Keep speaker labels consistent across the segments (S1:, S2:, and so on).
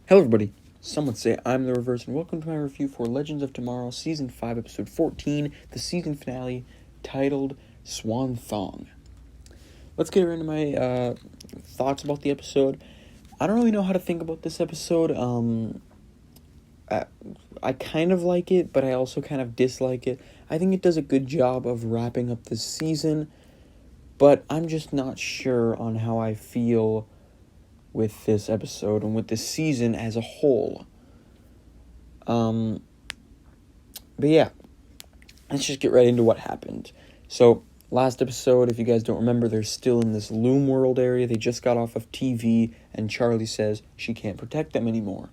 S1: Hello everybody, some would say I'm the Reverse, and welcome to my review for Legends of Tomorrow, Season 5, Episode 14, the season finale, titled Swan, Thong. Let's get into my thoughts about the episode. I don't really know how to think about this episode. I kind of like it, but I also kind of dislike it. I think it does a good job of wrapping up this season, but I'm just not sure on how I feel with this episode and with this season as a whole. But yeah, let's just get right into what happened. So, last episode, if you guys don't remember, they're still in this Loom World area. They just got off of TV, and Charlie says she can't protect them anymore.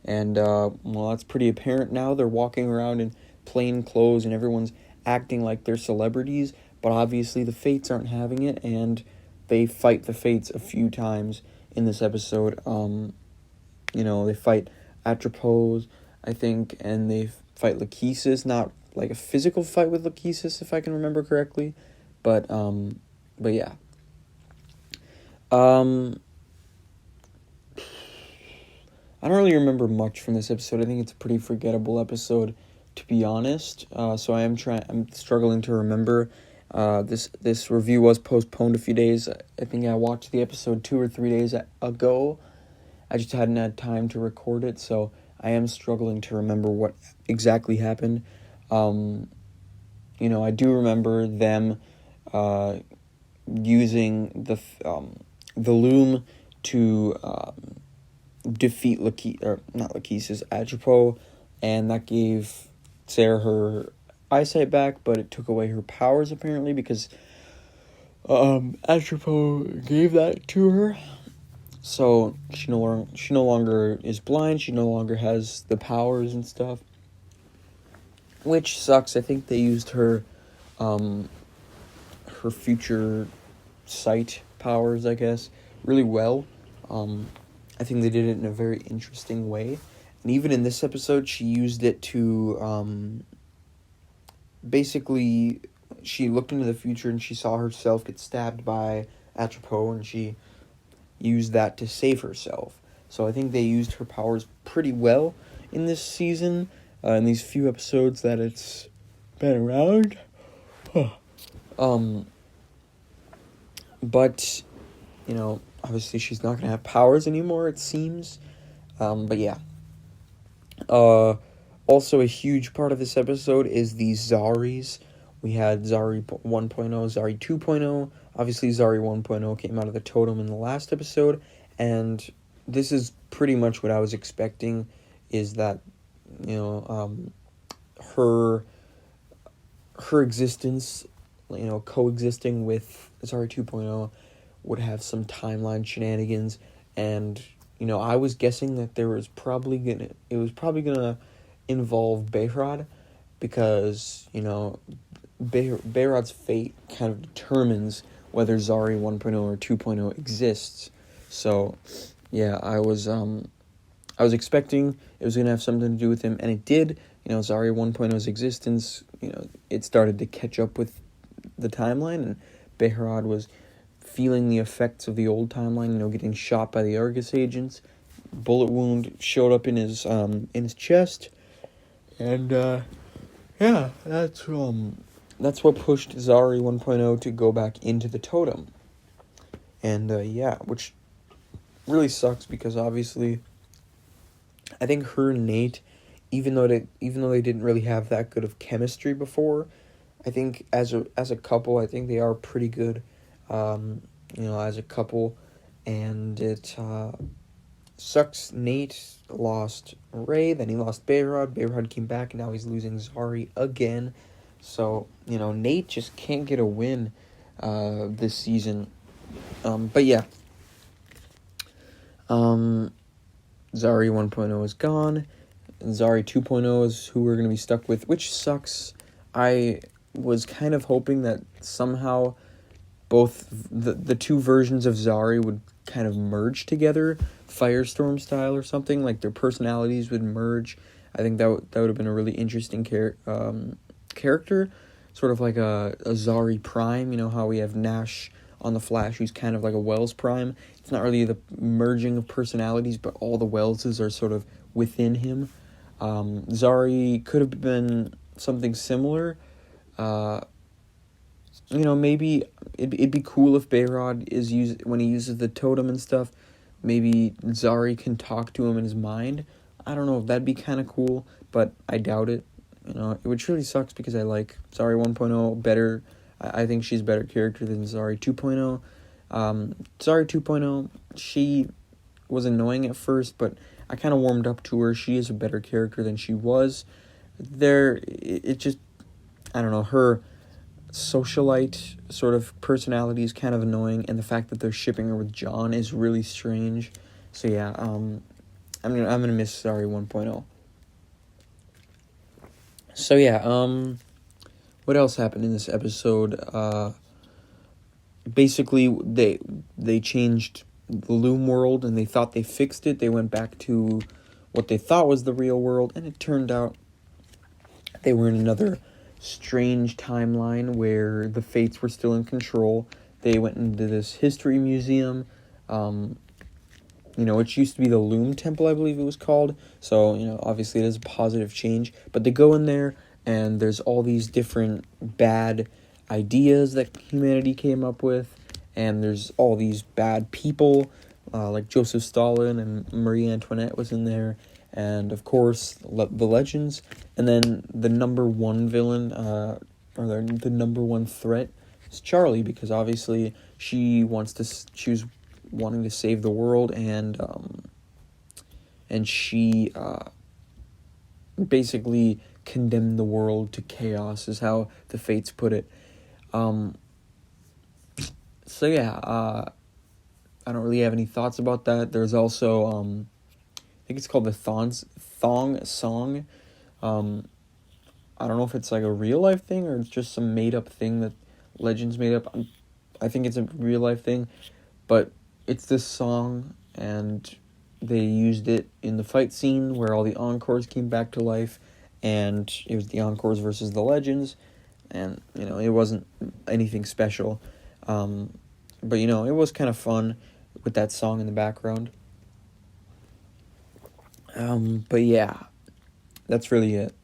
S1: And, well, that's pretty apparent now. They're walking around in plain clothes, and everyone's acting like they're celebrities, but obviously the Fates aren't having it, and they fight the Fates a few times in this episode. They fight Atropos, I think, and they fight Lachesis, not like a physical fight with Lachesis, if I can remember correctly, but yeah. I don't really remember much from this episode. I think it's a pretty forgettable episode, to be honest, so I'm struggling to remember. This review was postponed a few days. I think I watched the episode 2 or 3 days ago. I just hadn't had time to record it, so I am struggling to remember what exactly happened. I do remember them using the loom to defeat Atropos, and that gave Sarah her eyesight back, but it took away her powers apparently because Atropos gave that to her. So she no longer is blind. She no longer has the powers and stuff, which sucks. I think they used her future sight powers, I guess, really well. I think they did it in a very interesting way, and even in this episode, she used it to basically, she looked into the future and she saw herself get stabbed by Atropos, and she used that to save herself. So I think they used her powers pretty well in this season, in these few episodes that it's been around. But, obviously she's not going to have powers anymore, it seems. But yeah. Also, a huge part of this episode is the Zaris. We had Zari 1.0, Zari 2.0. Obviously, Zari 1.0 came out of the totem in the last episode, and this is pretty much what I was expecting, is that, her existence, coexisting with Zari 2.0 would have some timeline shenanigans, and, I was guessing that it was probably gonna involve Behrad, because, Behrad's fate kind of determines whether Zari 1.0 or 2.0 exists. So, yeah, I was expecting it was going to have something to do with him, and it did. Zari 1.0's existence, it started to catch up with the timeline, and Behrad was feeling the effects of the old timeline, getting shot by the Argus agents. Bullet wound showed up in his chest, and yeah, that's what pushed Zari 1.0 to go back into the totem. And which really sucks, because obviously I think her and Nate, even though they didn't really have that good of chemistry before, I think as a couple, I think they are pretty good, as a couple. And it sucks. Nate lost Ray, then he lost Behrad. Behrad came back, and now he's losing Zari again. So, Nate just can't get a win this season. But yeah. Zari 1.0 is gone. And Zari 2.0 is who we're going to be stuck with, which sucks. I was kind of hoping that somehow both the two versions of Zari would kind of merge together, Firestorm style or something, like their personalities would merge. I think that would have been a really interesting character, sort of like a Zari Prime, how we have Nash on the Flash, who's kind of like a Wells Prime. It's not really the merging of personalities, but all the Welleses are sort of within him. Zari could have been something similar. Maybe it'd be cool if Behrad is when he uses the totem and stuff. Maybe Zari can talk to him in his mind. I don't know if that'd be kind of cool, but I doubt it. Which really sucks because I like Zari 1.0 better. I think she's a better character than Zari 2.0. Zari 2.0, she was annoying at first, but I kind of warmed up to her. She is a better character than she was. It just, I don't know, her socialite sort of personality is kind of annoying, and the fact that they're shipping her with John is really strange. So yeah, I'm gonna miss Zari 1.0. So yeah, what else happened in this episode? Basically, they changed the Loom world, and they thought they fixed it. They went back to what they thought was the real world, and it turned out they were in another strange timeline where the Fates were still in control. They went into this history museum, which used to be the Loom Temple, I believe it was called. So, obviously it is a positive change. But they go in there, and there's all these different bad ideas that humanity came up with. And there's all these bad people, like Joseph Stalin and Marie Antoinette was in there. And, of course, the legends. And then the number one villain, or the number one threat is Charlie, because obviously she was wanting to save the world, and she basically condemned the world to chaos, is how the Fates put it. So yeah, I don't really have any thoughts about that. There's also, I think it's called the Thong song. I don't know if it's like a real life thing or it's just some made up thing that Legends made up. I think it's a real life thing, but it's this song, and they used it in the fight scene where all the Encores came back to life, and it was the Encores versus the Legends, and, it wasn't anything special, but, it was kind of fun with that song in the background. But yeah, that's really it.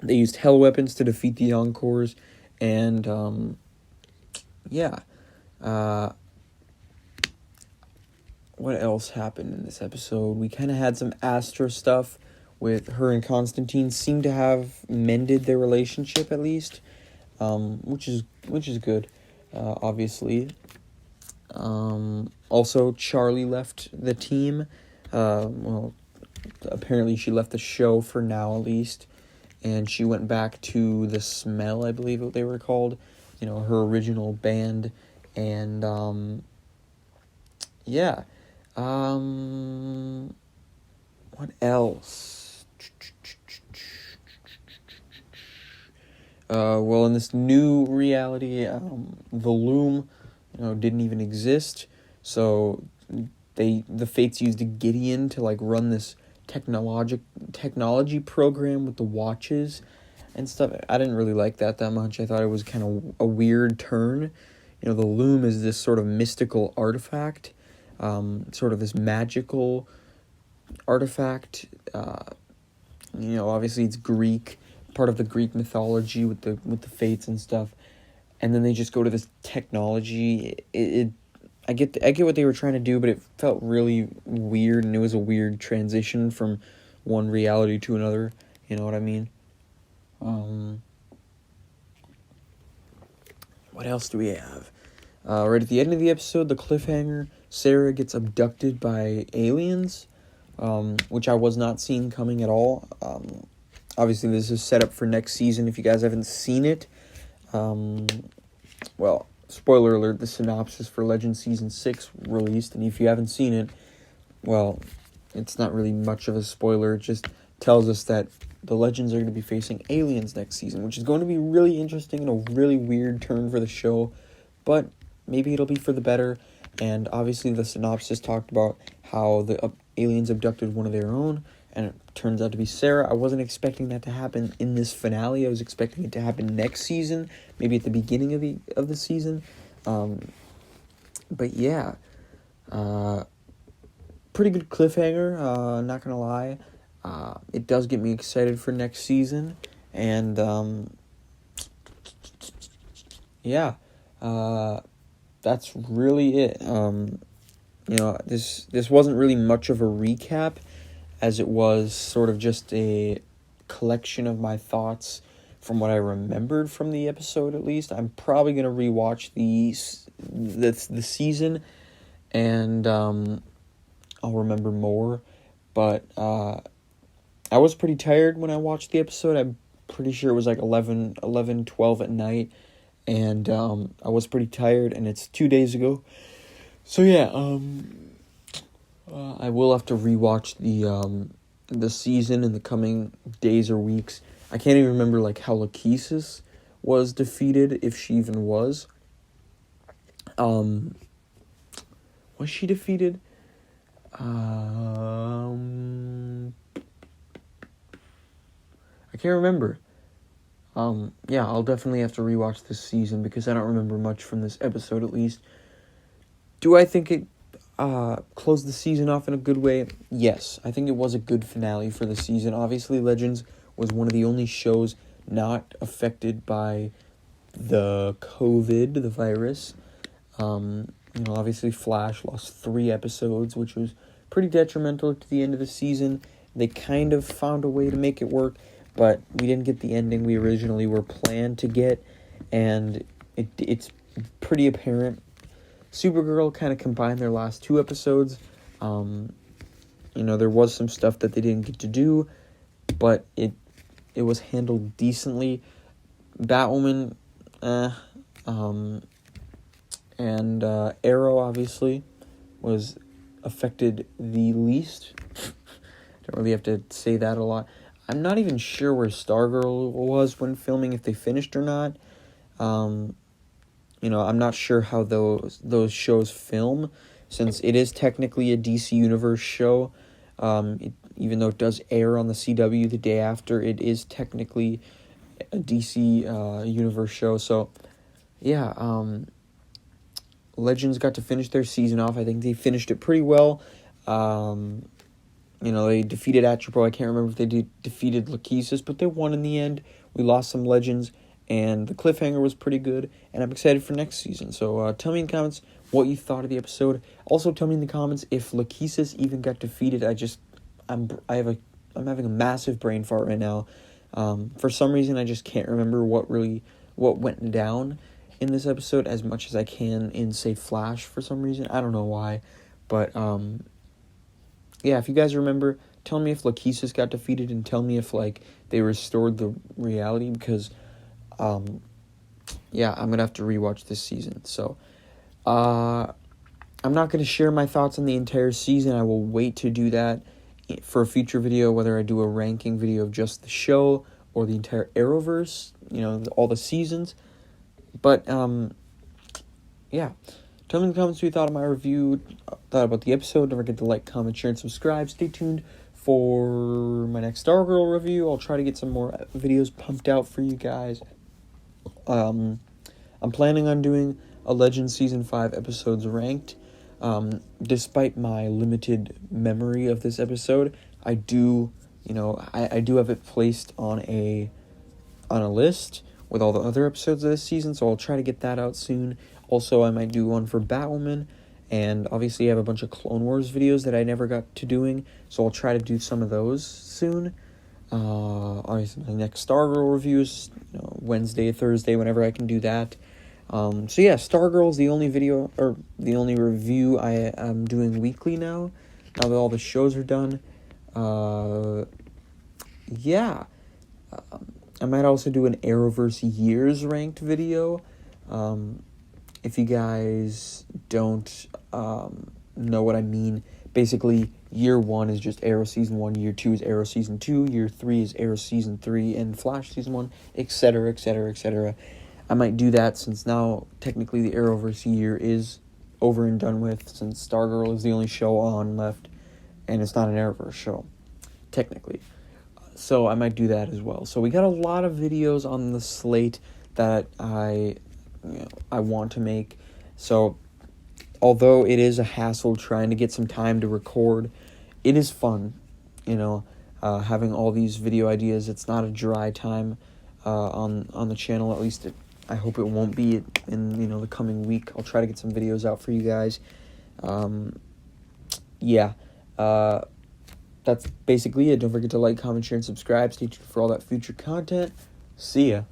S1: They used hell weapons to defeat the Encores, and, yeah. What else happened in this episode? We kind of had some Astra stuff with her and Constantine. Seem to have mended their relationship at least, which is good, obviously. Also, Charlie left the team. Apparently she left the show for now at least, and she went back to the Smell, I believe what they were called, her original band, and yeah. What else? Well, in this new reality, the Loom, didn't even exist. So the Fates used a Gideon to run this technology program with the watches and stuff. I didn't really like that much. I thought it was kind of a weird turn. The Loom is this sort of mystical artifact. Sort of this magical artifact. Obviously it's Greek, part of the Greek mythology with the Fates and stuff. And then they just go to this technology. I get what they were trying to do, but it felt really weird, and it was a weird transition from one reality to another. You know what I mean? What else do we have? Right at the end of the episode, the cliffhanger, Sarah gets abducted by aliens, which I was not seeing coming at all. Obviously, this is set up for next season. If you guys haven't seen it, well, spoiler alert, the synopsis for Legend Season 6 released, and if you haven't seen it, well, it's not really much of a spoiler. It just tells us that the Legends are going to be facing aliens next season, which is going to be really interesting and a really weird turn for the show, but maybe it'll be for the better. And obviously the synopsis talked about how the aliens abducted one of their own, and it turns out to be Sarah. I wasn't expecting that to happen in this finale. I was expecting it to happen next season, maybe at the beginning of the season. But yeah, pretty good cliffhanger, not gonna lie. It does get me excited for next season, and yeah, that's really it. This wasn't really much of a recap, as it was sort of just a collection of my thoughts from what I remembered from the episode. At least I'm probably gonna rewatch the season, and I'll remember more. But I was pretty tired when I watched the episode. I'm pretty sure it was like 12 at night, and I was pretty tired, and it's 2 days ago. So yeah, I will have to rewatch the season in the coming days or weeks. I can't even remember like how Lachesis was defeated, if she even was. Was she defeated? I can't remember. Yeah, I'll definitely have to rewatch this season because I don't remember much from this episode, at least. Do I think it closed the season off in a good way? Yes, I think it was a good finale for the season. Obviously, Legends was one of the only shows not affected by the COVID, the virus. Obviously Flash lost 3 episodes, which was pretty detrimental to the end of the season. They kind of found a way to make it work, but we didn't get the ending we originally were planned to get, and it's pretty apparent. Supergirl kind of combined their last 2 episodes. There was some stuff that they didn't get to do, but it was handled decently. Batwoman, and Arrow obviously was affected the least. Don't really have to say that a lot. I'm not even sure where Stargirl was when filming, if they finished or not. I'm not sure how those shows film, since it is technically a DC Universe show. Even though it does air on the CW the day after, it is technically a DC Universe show. So, yeah, Legends got to finish their season off. I think they finished it pretty well. They defeated Atropos. I can't remember if they defeated Lachesis, but they won in the end. We lost some Legends, and the cliffhanger was pretty good, and I'm excited for next season. So tell me in the comments what you thought of the episode. Also, tell me in the comments if Lachesis even got defeated. I'm having a massive brain fart right now. For some reason, I just can't remember what went down in this episode as much as I can in, say, Flash for some reason. I don't know why. But, yeah, if you guys remember, tell me if Lachesis got defeated and tell me if, they restored the reality because, yeah, I'm going to have to rewatch this season. So, I'm not going to share my thoughts on the entire season. I will wait to do that for a future video, whether I do a ranking video of just the show or the entire Arrowverse, all the seasons. But, yeah. Tell me in the comments what you thought of my review, thought about the episode. Don't forget to like, comment, share, and subscribe. Stay tuned for my next Stargirl review. I'll try to get some more videos pumped out for you guys. I'm planning on doing a Legends Season 5 episodes ranked. Despite my limited memory of this episode, I do have it placed on a list with all the other episodes of this season, so I'll try to get that out soon. Also, I might do one for Batwoman, and obviously I have a bunch of Clone Wars videos that I never got to doing, so I'll try to do some of those soon. Obviously, my next Stargirl reviews, Wednesday, Thursday, whenever I can do that. So yeah, Stargirl is the only video, or the only review I am doing weekly now that all the shows are done. Yeah. I might also do an Arrowverse years ranked video. If you guys don't know what I mean, basically year 1 is just Arrow Season 1, year 2 is Arrow Season 2, year 3 is Arrow Season 3, and Flash Season 1, etc., etc., etc. I might do that since now technically the Arrowverse year is over and done with, since Stargirl is the only show on left, and it's not an Arrowverse show, technically. So I might do that as well. So we got a lot of videos on the slate that I want to make. So although it is a hassle trying to get some time to record, it is fun, having all these video ideas. It's not a dry time on the channel. At least I hope it won't be in the coming week. I'll try to get some videos out for you guys. That's basically it. Don't forget to like, comment, share, and subscribe. Stay tuned for all that future content. See ya.